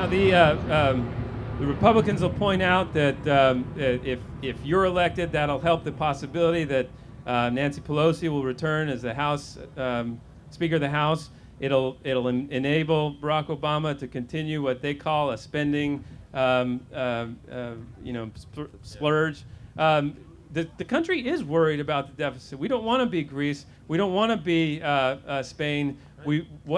Now, the Republicans will point out that if you're elected, that'll help the possibility that Nancy Pelosi will return as the House Speaker of the House. It'll enable Barack Obama to continue what they call a spending splurge. The country is worried about the deficit. We don't want to be Greece. We don't want to be Spain.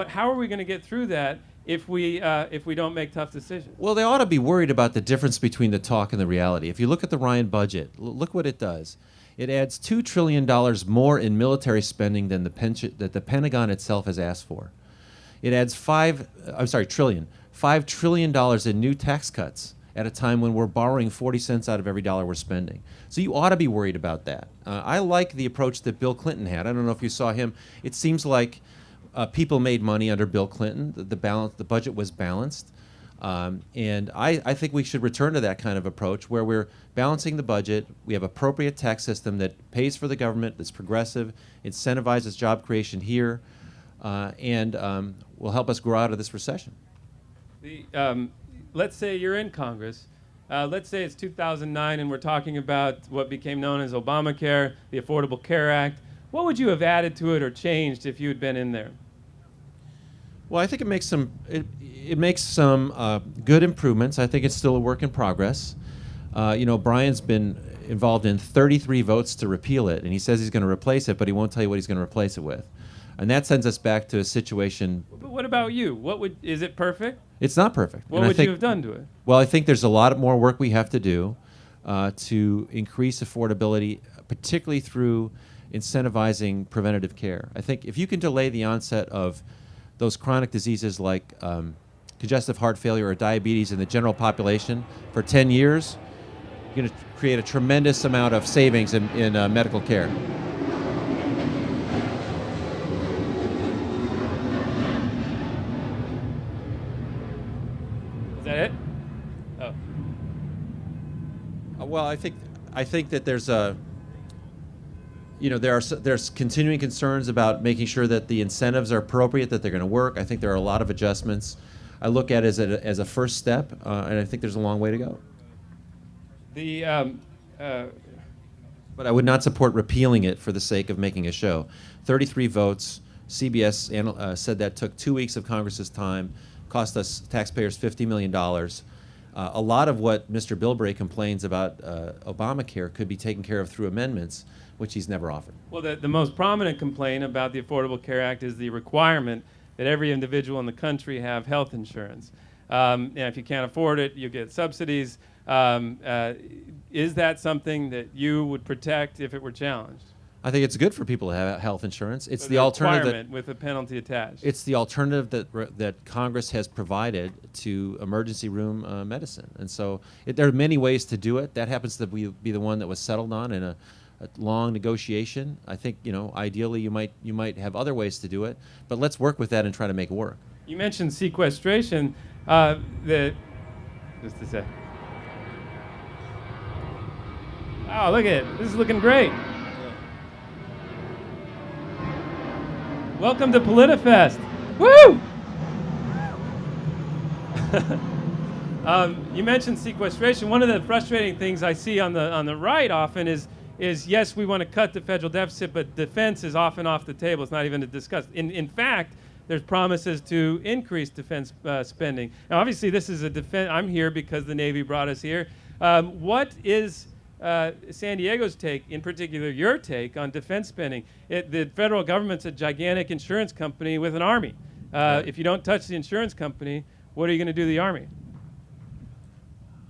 How are we going to get through that if we don't make tough decisions? Well, they ought to be worried about the difference between the talk and the reality. If you look at the Ryan budget, look what it does. It adds $2 trillion more in military spending than that the Pentagon itself has asked for. It adds $5 trillion in new tax cuts at a time when we're borrowing 40 cents out of every dollar we're spending. So you ought to be worried about that. I like the approach that Bill Clinton had. I don't know if you saw him. It seems like people made money under Bill Clinton. The budget was balanced. And I think we should return to that kind of approach where we're balancing the budget. We have an appropriate tax system that pays for the government, that's progressive, incentivizes job creation here, and will help us grow out of this recession. Let's say you're in Congress. Let's say it's 2009 and we're talking about what became known as Obamacare, the Affordable Care Act. What would you have added to it or changed if you had been in there? Well, I think it makes some good improvements. I think it's still a work in progress. Brian's been involved in 33 votes to repeal it, and he says he's going to replace it, but he won't tell you what he's going to replace it with. And that sends us back to a situation. But what about you? Is it perfect? It's not perfect. What would you have done to it? Well, I think there's a lot more work we have to do to increase affordability, particularly through incentivizing preventative care. I think if you can delay the onset of those chronic diseases like congestive heart failure or diabetes in the general population for 10 years, you're going to create a tremendous amount of savings in medical care. Is that it? Oh. Well, I think that there's there's continuing concerns about making sure that the incentives are appropriate, that they're going to work. I think there are a lot of adjustments. I look at it as a first step, and I think there's a long way to go. But I would not support repealing it for the sake of making a show. 33 votes. CBS said that took 2 weeks of Congress's time, cost us taxpayers $50 million. A lot of what Mr. Bilbray complains about Obamacare could be taken care of through amendments, which he's never offered. Well, the most prominent complaint about the Affordable Care Act is the requirement that every individual in the country have health insurance. And if you can't afford it, you get subsidies. Is that something that you would protect if it were challenged? I think it's good for people to have health insurance. It's So the alternative requirement with a penalty attached. It's the alternative that Congress has provided to emergency room medicine, and so there are many ways to do it. That happens to be the one that was settled on in a long negotiation. I think ideally you might have other ways to do it, but let's work with that and try to make it work. You mentioned sequestration. Just a sec. Oh, look at it. This is looking great. Welcome to Politifest. Woo! You mentioned sequestration. One of the frustrating things I see on the right often is yes, we want to cut the federal deficit, but defense is often off the table. It's not even discussed. In fact, there's promises to increase defense spending. Now, obviously, this is a defense. I'm here because the Navy brought us here. What is San Diego's take, in particular your take, on defense spending? The federal government's a gigantic insurance company with an army. If you don't touch the insurance company, what are you going to do to the army?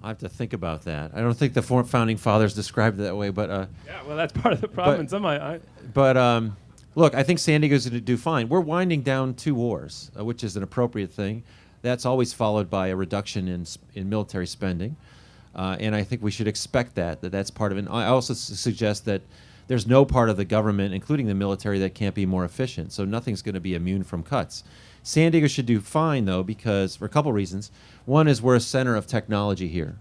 I have to think about that. I don't think the founding fathers described it that way, but yeah, well, that's part of the problem. Look, I think San Diego's going to do fine. We're winding down 2 wars, which is an appropriate thing. That's always followed by a reduction in military spending. And I think we should expect that's part of it. I also suggest that there's no part of the government, including the military, that can't be more efficient. So nothing's going to be immune from cuts. San Diego should do fine, though, because for a couple reasons. One is we're a center of technology here.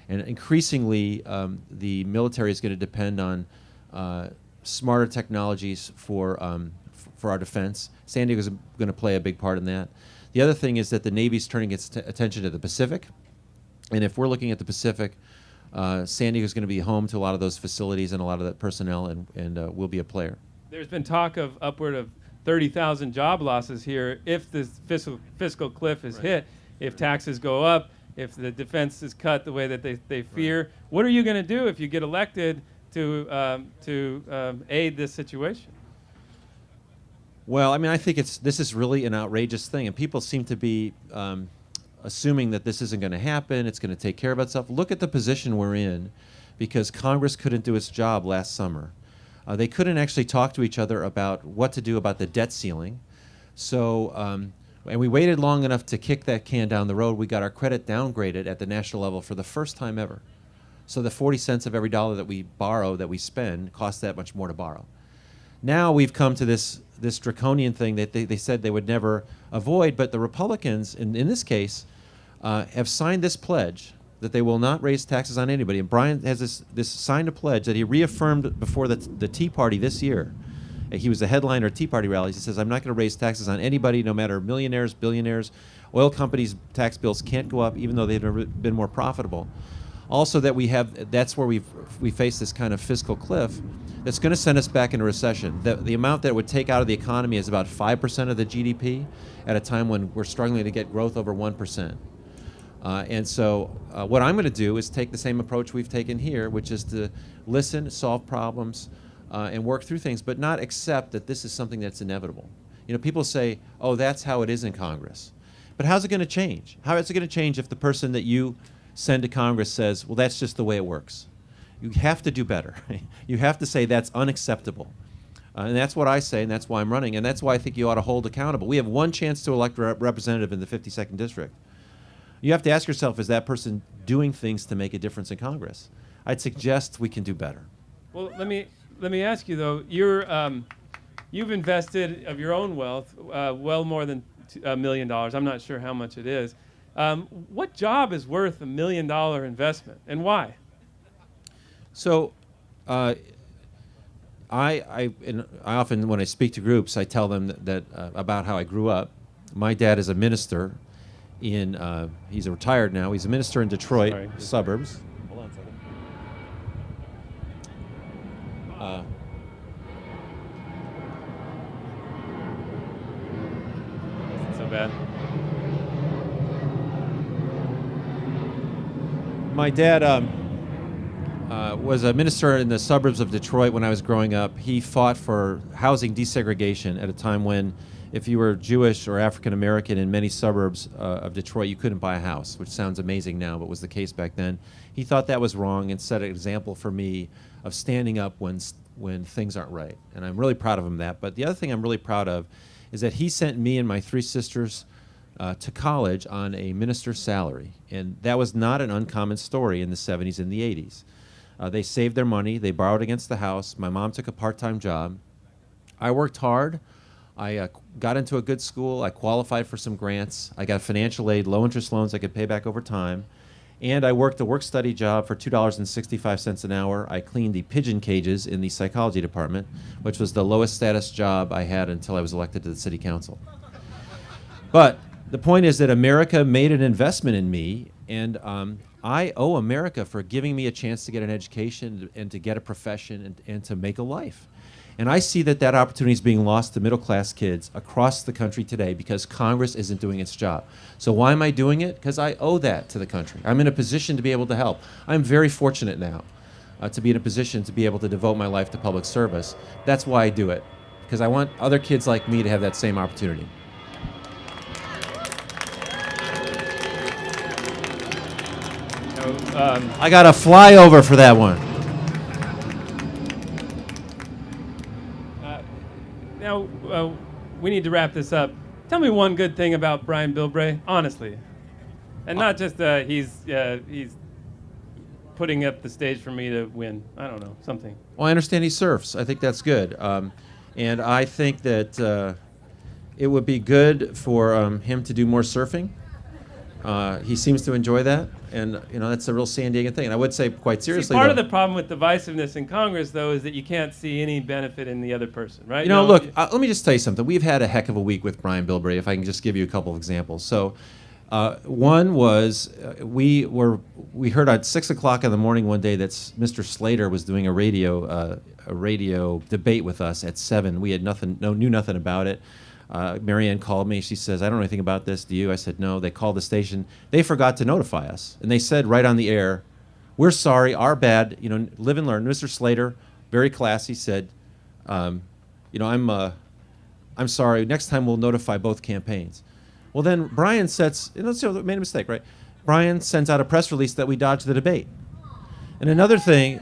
And increasingly, the military is going to depend on smarter technologies for our defense. San Diego is going to play a big part in that. The other thing is that the Navy's turning its attention to the Pacific. And if we're looking at the Pacific, San Diego is going to be home to a lot of those facilities and a lot of that personnel, and we'll be a player. There's been talk of upward of 30,000 job losses here if this fiscal cliff is hit, if taxes go up, if the defense is cut the way that they fear. Right. What are you going to do if you get elected to aid this situation? Well, I mean, I think this is really an outrageous thing, and people seem to be assuming that this isn't going to happen, it's going to take care of itself. Look at the position we're in, because Congress couldn't do its job last summer. They couldn't actually talk to each other about what to do about the debt ceiling. So, and we waited long enough to kick that can down the road. We got our credit downgraded at the national level for the first time ever. So the 40 cents of every dollar that we borrow, that we spend, costs that much more to borrow. Now we've come to this draconian thing that they said they would never avoid, but the Republicans, in this case, have signed this pledge that they will not raise taxes on anybody. And Brian has this signed a pledge that he reaffirmed before the Tea Party this year. He was the headliner at Tea Party rallies. He says, I'm not going to raise taxes on anybody, no matter millionaires, billionaires. Oil companies' tax bills can't go up, even though they've never been more profitable. Also, that's where we face this kind of fiscal cliff that's going to send us back into recession. The amount that it would take out of the economy is about 5% of the GDP at a time when we're struggling to get growth over 1%. And so what I'm going to do is take the same approach we've taken here, which is to listen, solve problems, and work through things, but not accept that this is something that's inevitable. You know, people say, oh, that's how it is in Congress. But how's it going to change? How is it going to change if the person that you send to Congress says, well, that's just the way it works? You have to do better. You have to say that's unacceptable. And that's what I say, and that's why I'm running, and that's why I think you ought to hold accountable. We have one chance to elect a representative in the 52nd District. You have to ask yourself, is that person doing things to make a difference in Congress? I'd suggest we can do better. Well, let me ask you, though. You've invested of your own wealth well more than $1 million. I'm not sure how much it is. What job is worth $1 million investment, and why? So, I often, when I speak to groups, I tell them that about how I grew up. My dad is a minister he's retired now. He's a minister in Detroit suburbs. Hold on a second. Isn't so bad. My dad was a minister in the suburbs of Detroit when I was growing up. He fought for housing desegregation at a time when, if you were Jewish or African American in many suburbs of Detroit, you couldn't buy a house, which sounds amazing now, but was the case back then. He thought that was wrong and set an example for me of standing up when things aren't right. And I'm really proud of him that. But the other thing I'm really proud of is that he sent me and my three sisters to college on a minister's salary. And that was not an uncommon story in the 70s and the 80s. They saved their money. They borrowed against the house. My mom took a part-time job. I worked hard. I got into a good school. I qualified for some grants. I got financial aid, low-interest loans I could pay back over time. And I worked a work-study job for $2.65 an hour. I cleaned the pigeon cages in the psychology department, which was the lowest status job I had until I was elected to the city council. But the point is that America made an investment in me, and I owe America for giving me a chance to get an education and to get a profession and to make a life. And I see that opportunity is being lost to middle-class kids across the country today because Congress isn't doing its job. So why am I doing it? Because I owe that to the country. I'm in a position to be able to help. I'm very fortunate now to be in a position to be able to devote my life to public service. That's why I do it, because I want other kids like me to have that same opportunity. I got a flyover for that one. Now, we need to wrap this up. Tell me one good thing about Brian Bilbray, honestly. And not just he's putting up the stage for me to win. I don't know, something. Well, I understand he surfs. I think that's good. And I think that it would be good for him to do more surfing. He seems to enjoy that, and that's a real San Diego thing. And I would say quite seriously, Part though, of the problem with divisiveness in Congress, though, is that you can't see any benefit in the other person, right? Look, let me just tell you something. We've had a heck of a week with Brian Bilberry, if I can just give you a couple of examples. So one was we heard at 6 o'clock in the morning one day that Mr. Slater was doing a radio debate with us at 7. We had knew nothing about it. Marianne called me. She says, "I don't know anything about this. Do you?" I said, "No." They called the station. They forgot to notify us, and they said right on the air, "We're sorry, our bad. Live and learn." Mr. Slater, very classy, said, "I'm sorry. Next time we'll notify both campaigns." Well, then Brian made a mistake, right? Brian sends out a press release that we dodged the debate. And another thing.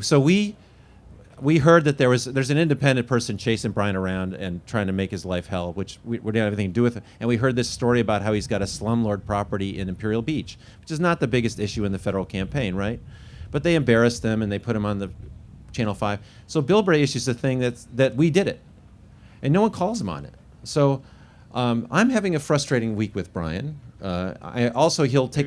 So we heard that there's an independent person chasing Brian around and trying to make his life hell, which we didn't have anything to do with it. And we heard this story about how he's got a slumlord property in Imperial Beach, which is not the biggest issue in the federal campaign, right? But they embarrassed him and they put him on the Channel 5. So Bilberry issues a thing that we did it, and no one calls him on it. So I'm having a frustrating week with Brian. He'll take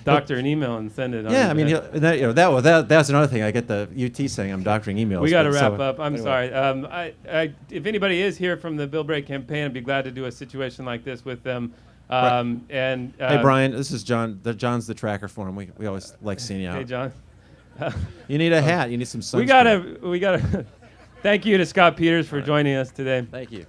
doctor an email and send it. Yeah, I mean, that's another thing. I get the UT saying I'm doctoring emails. We got to wrap up. I'm sorry. If anybody is here from the Bilberry campaign, I'd be glad to do a situation like this with them. Hey, Brian, this is John. John's the tracker for him. We always like seeing you out. Hey, John. You need a hat. You need some sunscreen. We gotta. Thank you to Scott Peters for joining us today. Thank you.